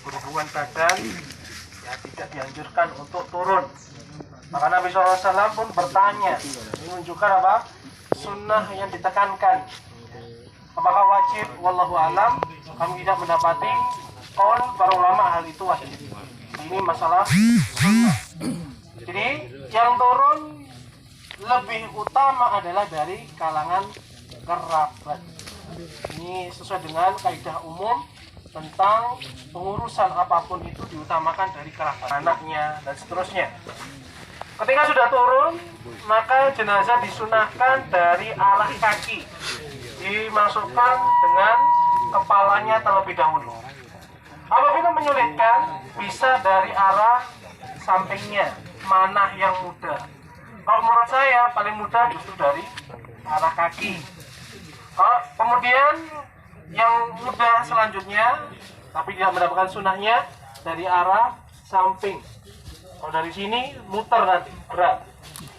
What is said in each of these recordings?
berhubungan badan, ya tidak dianjurkan untuk turun. Maka Nabi SAW pun bertanya, ini menunjukkan apa? Sunnah yang ditekankan. Apakah wajib? Wallahu alam. Kami tidak mendapati qaul para ulama hal itu wajib. Ini masalah sunnah. Jadi yang turun lebih utama adalah dari kalangan kerabat. Ini sesuai dengan kaidah umum tentang pengurusan apapun itu diutamakan dari kerabat, anaknya dan seterusnya. Ketika sudah turun, maka jenazah disunahkan dari arah kaki, dimasukkan dengan kepalanya terlebih dahulu. Apabila menyulitkan, bisa dari arah sampingnya, mana yang mudah. Kalau menurut saya paling mudah justru dari arah kaki. Kemudian yang mudah selanjutnya, tapi tidak mendapatkan sunahnya, dari arah samping. Kalau dari sini muter nanti berat.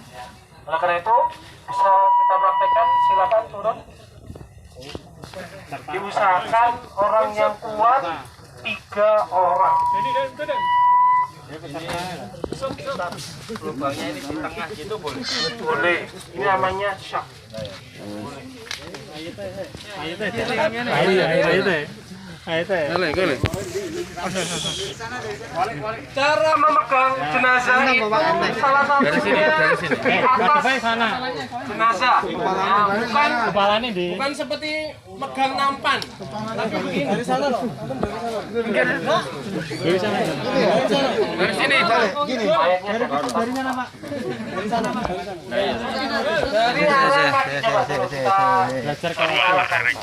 Ya. Oleh karena itu bisa kita praktekkan. Silakan turun. Diusahakan orang yang kuat 3 orang. Lubangnya ini di tengah gitu boleh? Boleh. Ini namanya syak. Cara memegang jenazah itu salah satunya di atas jenazah. Bukan seperti megang nampan, tapi begini. Dari sana loh. Dari sini. Dari mana Pak? Dari sana Pak. Dari arah kaki. Coba kita belajar dari arah kaki.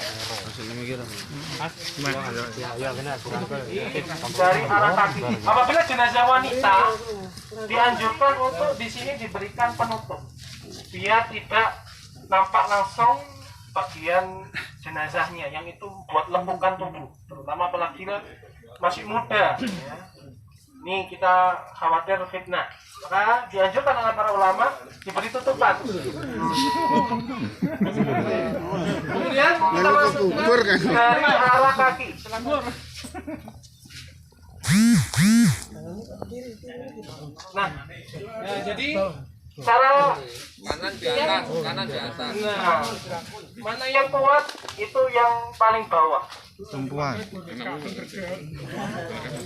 Dari arah kaki. Apabila jenazah wanita dianjurkan untuk di sini diberikan penutup biar tidak nampak langsung bagian jenazahnya, yang itu buat lempukan tubuh, terutama apalagi masih muda. Ya. Ini kita khawatir fitnah, maka dianjurkan oleh para ulama diberi tutupan. Kemudian kita masukkan dari arah kaki. Nah, jadi cara Kanan di atas, kanan di atas. nah, mana yang kuat itu yang paling bawah.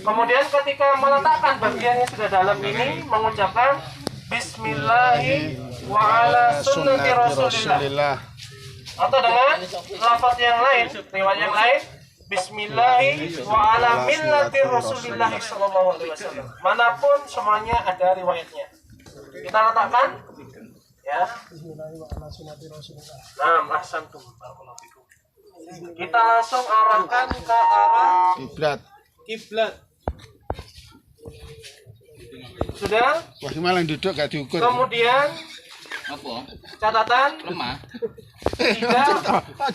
Kemudian ketika meletakkan bagian yang sudah dalam ini mengucapkan Bismillahi wa ala sunnati Rasulillah, atau dengan lafaz yang lain, riwayat yang lain, Bismillahi wa ala millati Rasulillah sallallahu alaihi wasallam. Manapun semuanya ada riwayatnya. Kita letakkan ya. Nah, ahsantum. Kita langsung arahkan ke arah kiblat. Sudah? Wah, malah duduk gak diukur. Kemudian Apa? catatan Lemah.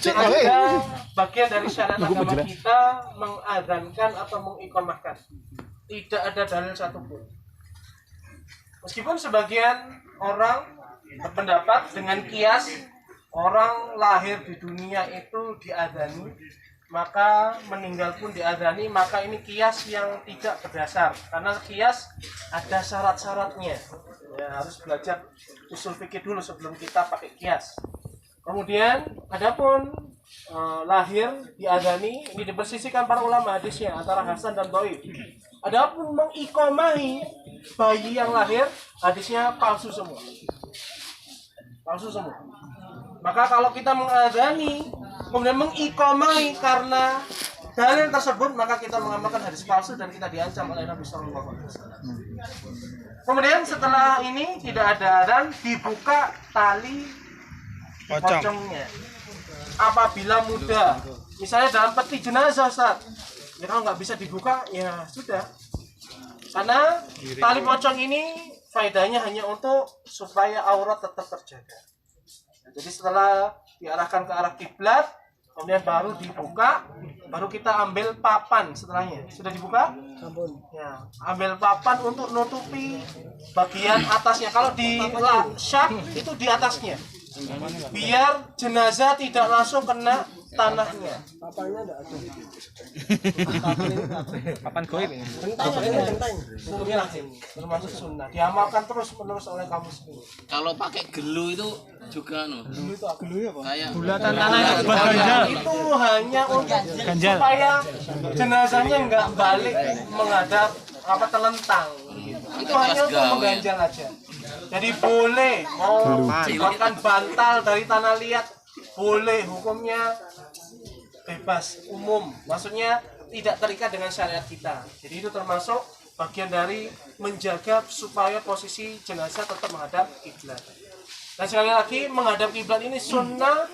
tidak ada bagian dari syariat agama kita mengadzankan atau mengiqamahkan. Tidak ada dalil satupun. Meskipun sebagian orang berpendapat dengan kias, orang lahir di dunia itu diadzani, maka meninggal pun diadzani, maka ini kias yang tidak berdasar. Karena kias ada syarat-syaratnya. Ya, harus belajar usul fikih dulu sebelum kita pakai kias. Kemudian adapun lahir diadzani, ini dipersisikan para ulama hadisnya antara Hasan dan Dhaif. Adapun mengiqamahi bayi yang lahir, hadisnya palsu semua. Maka kalau kita mengadzani kemudian mengiqamahi karena dalil tersebut, maka kita mengamalkan hadis palsu dan kita diancam oleh Nabi Sallallahu Alaihi Wasallam. Kemudian setelah ini tidak ada adzan, dibuka tali pocongnya. Apabila mudah, misalnya dalam peti jenazah, Ustaz, ya kalau nggak bisa dibuka, ya sudah. Karena tali pocong ini faedahnya hanya untuk supaya aurat tetap terjaga. Jadi setelah diarahkan ke arah kiblat, kemudian baru dibuka, baru kita ambil papan setelahnya. Sudah dibuka? Ya, ambil papan untuk nutupi bagian atasnya. Kalau di syak itu di atasnya. biar jenazah tidak langsung kena tanahnya. Papan goib ini. Genteng. Inilah ini termasuk sunnah. Diamalkan terus menerus oleh kaum muslimin. Kalau pakai gelu itu juga kayak Bulatan tanah itu buat ganjal. Itu hanya untuk supaya jenazahnya nggak balik menghadap telentang. Itu hanya untuk mengganjal aja. Jadi boleh mau dibuatkan bantal dari tanah liat, boleh, hukumnya bebas umum. Maksudnya tidak terikat dengan syariat kita. Jadi itu termasuk bagian dari menjaga supaya posisi jenazah tetap menghadap kiblat. Dan sekali lagi menghadap kiblat ini sunnah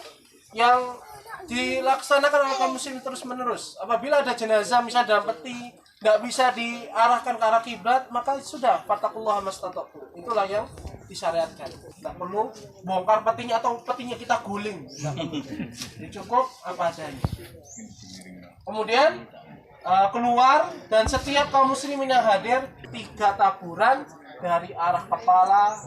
yang dilaksanakan oleh kaum muslim terus menerus. Apabila ada jenazah misalnya dalam peti nggak bisa diarahkan ke arah kiblat, maka sudah fattaqullaha mastata'tum. Itulah yang disyariatkan. Tidak perlu bongkar petinya atau petinya kita guling. Jadi cukup apa adanya. Kemudian keluar dan setiap kaum muslimin yang hadir 3 taburan dari arah kepala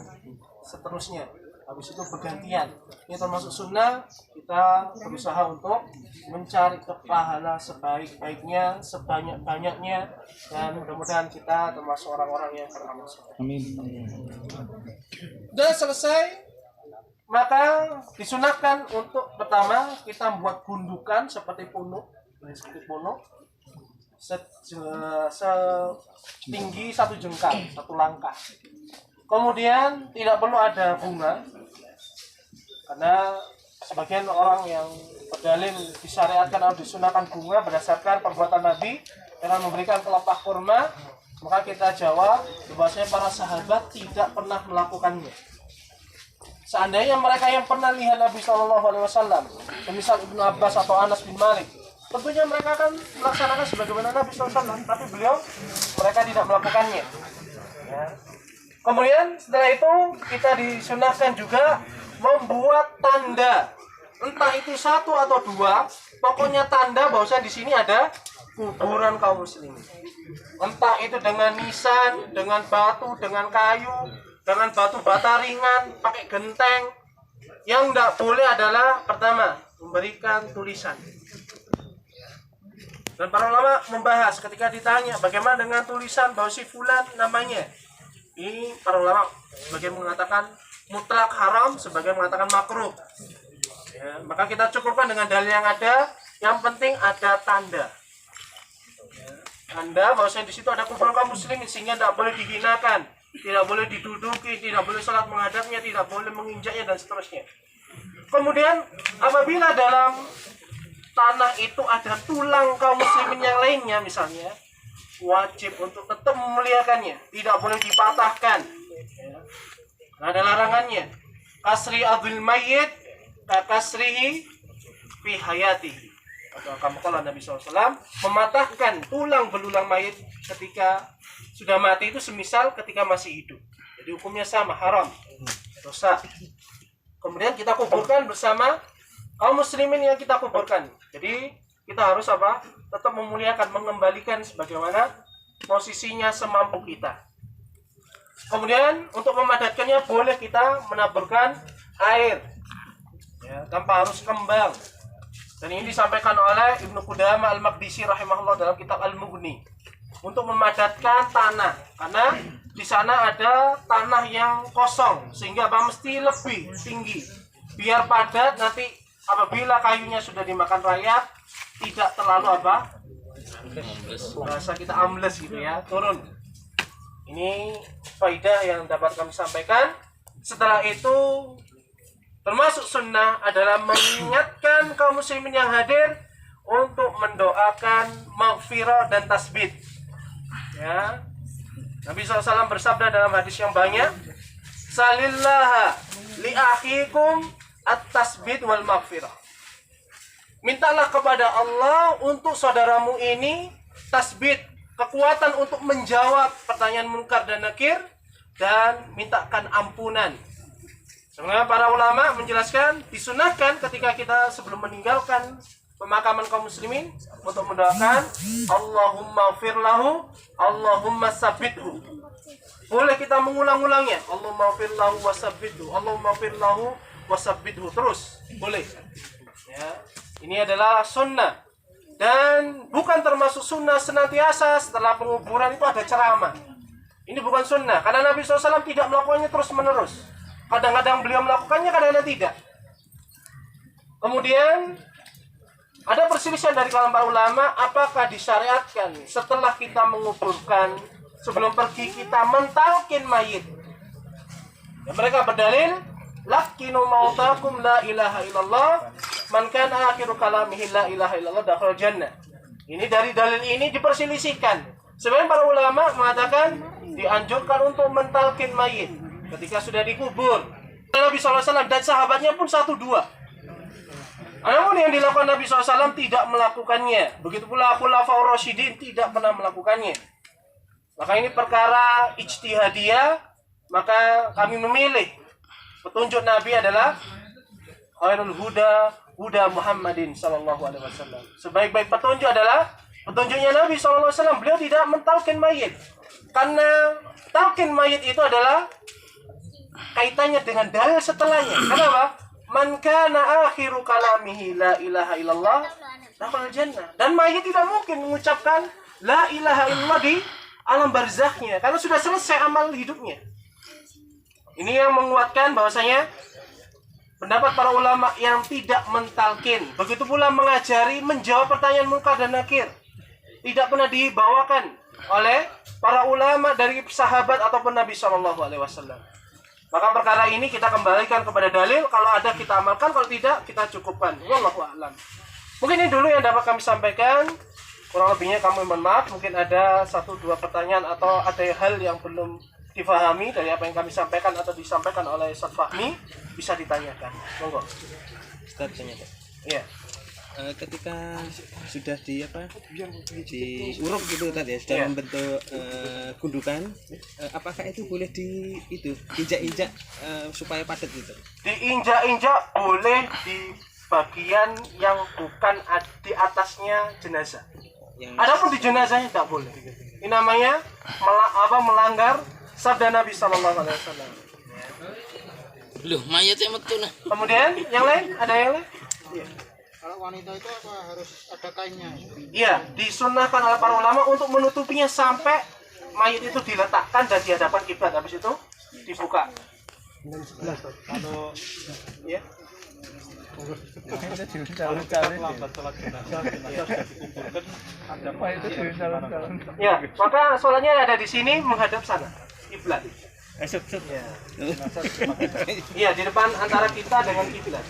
seterusnya. Habis itu bergantian. Ini termasuk sunnah. Kita berusaha untuk mencari pahala sebaik-baiknya, sebanyak-banyaknya, dan mudah-mudahan kita termasuk orang-orang yang beramal soleh. Amin. Sudah selesai, maka disunahkan untuk pertama kita membuat gundukan seperti punuk, setinggi 1 jengkal, 1 langkah. Kemudian tidak perlu ada bunga, karena sebagian orang yang berdalil disyariatkan atau disunahkan bunga berdasarkan perbuatan Nabi dengan memberikan kelopak kurma, maka kita jawab bahwasanya para sahabat tidak pernah melakukannya. Seandainya mereka yang pernah lihat Nabi SAW, semisal Ibnu Abbas atau Anas bin Malik, tentunya mereka akan melaksanakan sebagaimana Nabi SAW, tapi mereka tidak melakukannya. Ya. Kemudian setelah itu kita disunahkan juga membuat tanda, entah itu 1 atau 2, pokoknya tanda bahwasanya di sini ada kuburan kaum muslimin. Entah itu dengan nisan, dengan batu, dengan kayu, dengan batu bata ringan, pakai genteng. Yang tidak boleh adalah pertama memberikan tulisan. Dan para ulama membahas ketika ditanya bagaimana dengan tulisan bahwa si fulan namanya. Ini para ulama sebagian mengatakan mutlak haram, sebagian mengatakan makruh. Ya, maka kita cukupkan dengan dalil yang ada. Yang penting ada tanda. Ya, tanda bahwasanya di situ ada kuburan kaum muslimin sehingga tidak boleh dihinakan, tidak boleh diduduki, tidak boleh salat menghadapnya, tidak boleh menginjaknya dan seterusnya. Kemudian apabila dalam tanah itu ada tulang kaum muslimin yang lainnya misalnya, wajib untuk tetap memuliakannya, tidak boleh dipatahkan. Nah, ada larangannya. Kasri abdul mayyit kasrihi fi hayatihi. Atau kama Nabi SAW mematahkan tulang belulang mayit ketika sudah mati itu semisal ketika masih hidup. Jadi hukumnya sama, haram, dosa. Kemudian kita kuburkan bersama kaum muslimin yang kita kuburkan. Jadi kita harus apa? Tetap memuliakan, mengembalikan sebagaimana posisinya semampu kita. Kemudian untuk memadatkannya boleh kita menaburkan air, ya, tanpa harus kembang. Dan ini disampaikan oleh Ibnu Qudamah Al-Maqdisi rahimahullah dalam kitab Al-Mughni untuk memadatkan tanah, karena di sana ada tanah yang kosong sehingga mesti lebih tinggi biar padat. Nanti apabila kayunya sudah dimakan rayap tidak terlalu bahasa kita ambles gitu ya, turun. Ini faidah yang dapat kami sampaikan. Setelah itu termasuk sunnah adalah mengingatkan kaum muslimin yang hadir untuk mendoakan maghfirah dan tasbih. Ya, Nabi SAW bersabda dalam hadis yang banyak, "Salillaha li akhikum at-tasbih wal maghfirah." Mintalah kepada Allah untuk saudaramu ini tasbih, kekuatan untuk menjawab pertanyaan munkar dan nakir, dan mintakan ampunan. Sebenarnya para ulama menjelaskan disunahkan ketika kita sebelum meninggalkan pemakaman kaum muslimin untuk mendoakan Allahumma ighfir lahu, Allahumma tsabbithu. Boleh kita mengulang-ulangnya, Allahumma ighfir lahu wa tsabbithu, Allahumma ighfir lahu wasabbithu, terus boleh. Ya, ini adalah sunnah. Dan bukan termasuk sunnah senantiasa setelah penguburan itu ada ceramah. Ini bukan sunnah, karena Nabi SAW tidak melakukannya terus-menerus. Kadang-kadang beliau melakukannya, kadang-kadang tidak. Kemudian ada perselisihan dari kalangan para ulama, apakah disyariatkan setelah kita menguburkan, sebelum pergi kita mentalkin mayit. Ya, mereka berdalil, lakinu mautakum la ilaha illallah, man kana akhiru kalamihi la ilaha illallah dakhala jannah. Ini dari dalil ini diperselisihkan. Sebenarnya para ulama mengatakan dianjurkan untuk mentalkin mayit ketika sudah dikubur. Nabi SAW dan sahabatnya pun 1-2. Namun yang dilakukan Nabi SAW tidak melakukannya. Begitu pula Khulafaur Rasyidin tidak pernah melakukannya. Maka ini perkara ijtihadiyah. Maka kami memilih petunjuk Nabi adalah khairul huda huda Muhammadin sallallahu alaihi wasallam. Sebaik-baik petunjuk adalah petunjuknya Nabi sallallahu alaihi wasallam. Beliau tidak mentalkin mayit. Karena talkin mayit itu adalah kaitannya dengan dalil setelahnya. Kenapa? Man kana akhiru kalamihi la ilaha illallah dakhala jannah. Dan mayit tidak mungkin mengucapkan la ilaha illallah di alam barzakhnya karena sudah selesai amal hidupnya. Ini yang menguatkan bahwasanya pendapat para ulama yang tidak mentalkin, begitu pula mengajari menjawab pertanyaan munkar dan nakir, tidak pernah dibawakan oleh para ulama dari sahabat ataupun Nabi SAW. Maka perkara ini kita kembalikan kepada dalil. Kalau ada kita amalkan, kalau tidak kita cukupkan. Wallahu a'lam. Mungkin ini dulu yang dapat kami sampaikan. Kurang lebihnya kami mohon maaf. Mungkin ada 1-2 pertanyaan atau ada hal yang belum difahami dari apa yang kami sampaikan atau disampaikan oleh Ustaz Fahmi, bisa ditanyakan. Monggo. Ustaz tanya, Pak. Iya. Ketika sudah diuruk gitu tadi ya, sudah membentuk gundukan, apakah itu boleh diinjak-injak supaya padat gitu? Diinjak-injak boleh di bagian yang bukan di atasnya jenazah. Adapun di jenazahnya tidak boleh. Ini namanya melanggar sabda Nabi SAW. Loh, mayatnya metu nah. Kemudian yang lain, ada yang lain? Iya. Kalau wanita itu apa harus ada kainnya? Iya, disunahkan oleh para ulama untuk menutupinya sampai mayat itu diletakkan dan di hadapan kiblat, habis itu dibuka. Kalau Ya. Ya, maka sholatnya ada di sini menghadap sana, kiblat. Ya. Iya, di depan antara kita dengan kiblat.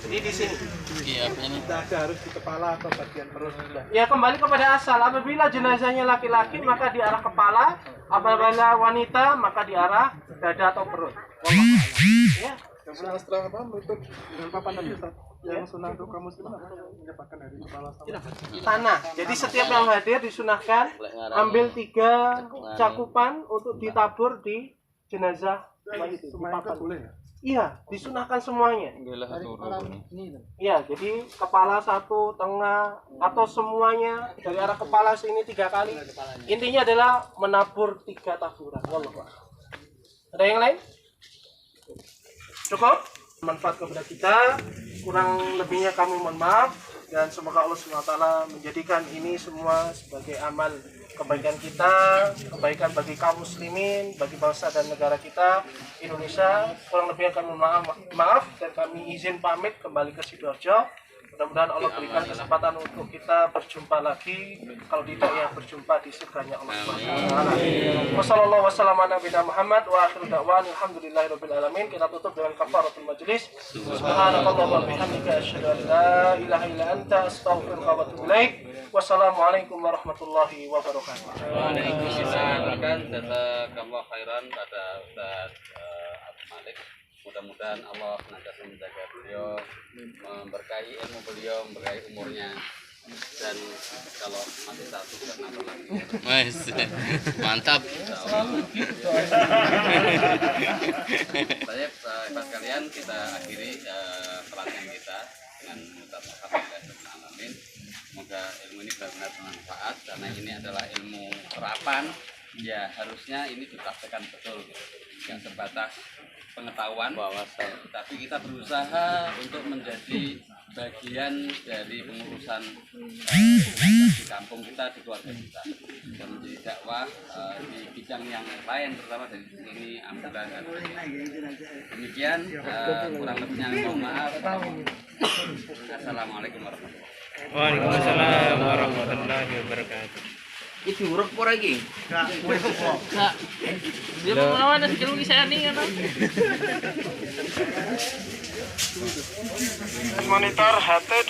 Jadi di sini. Iya, ini. ada harus di kepala atau bagian perut? Ya, kembali kepada asal. Apabila jenazahnya laki-laki maka di arah kepala, apabila wanita maka di arah dada atau perut. Ya. Yang sunnah setelah apa menutup dengan papan tadi Ustaz? Yang sunnah untuk kaum muslimin apa? Menyebabkan dari kepala sampai Tanah. Jadi setiap yang hadir disunahkan ambil 3 cakupan untuk ditabur di jenazah mayit itu. Semuanya boleh ya? Iya, disunahkan semuanya. Iya, jadi kepala 1, tengah, atau semuanya dari arah kepala sini 3 kali. Intinya adalah menabur 3 taburan. Wallahu a'lam. Ada yang lain? Cukup? Manfaat kepada kita. Kurang lebihnya kami mohon maaf. Dan semoga Allah SWT menjadikan ini semua sebagai amal kebaikan kita, kebaikan bagi kaum muslimin, bagi bangsa dan negara kita, Indonesia. Kurang lebihnya kami maaf dan kami izin pamit kembali ke Sidoarjo. Mudah-mudahan Allah berikan kesempatan untuk kita berjumpa lagi. Kalau tidak ya berjumpa di surganya Allah SWT. Wassalamualaikum warahmatullahi wabarakatuh. Wa akhiru da'wan alhamdulillahirabbil alamin. Kita tutup dengan kafaratul majlis. Subhanakallahumma wa bihamdika asyhadu an la ilaha illa anta astaghfiruka wa atubu ilaik. Wassalamualaikum warahmatullahi wabarakatuh. Waalaikumsalam. Jazakallah khairan pada Ustaz Abdul Malik. Mudah-mudahan Allah senantiasa menjaga beliau, memberkahi ilmu beliau, memberkahi umurnya. Dan kalau masih satu karena lagi. Mas, mantap. Baik, sahabat kalian, kita akhiri pelatihan kita dengan mengucap alhamdulillah alamin. Semoga ilmu ini benar-benar bermanfaat karena ini adalah ilmu terapan. Ya harusnya ini dipraktekkan betul, yang sebatas pengetahuan, tapi kita berusaha untuk menjadi bagian dari pengurusan di kampung kita, di keluarga kita, dan menjadi dakwah di bidang yang lain, terutama dari sini ambulan dan demikian. Kurang lebihnya mohon maaf. Assalamualaikum warahmatullahi wabarakatuh. Waalaikumsalam warahmatullahi wabarakatuh. Itu urut po lagi. Kak. Dia mau lawan nasi kelung saya nih kan. Monitor HT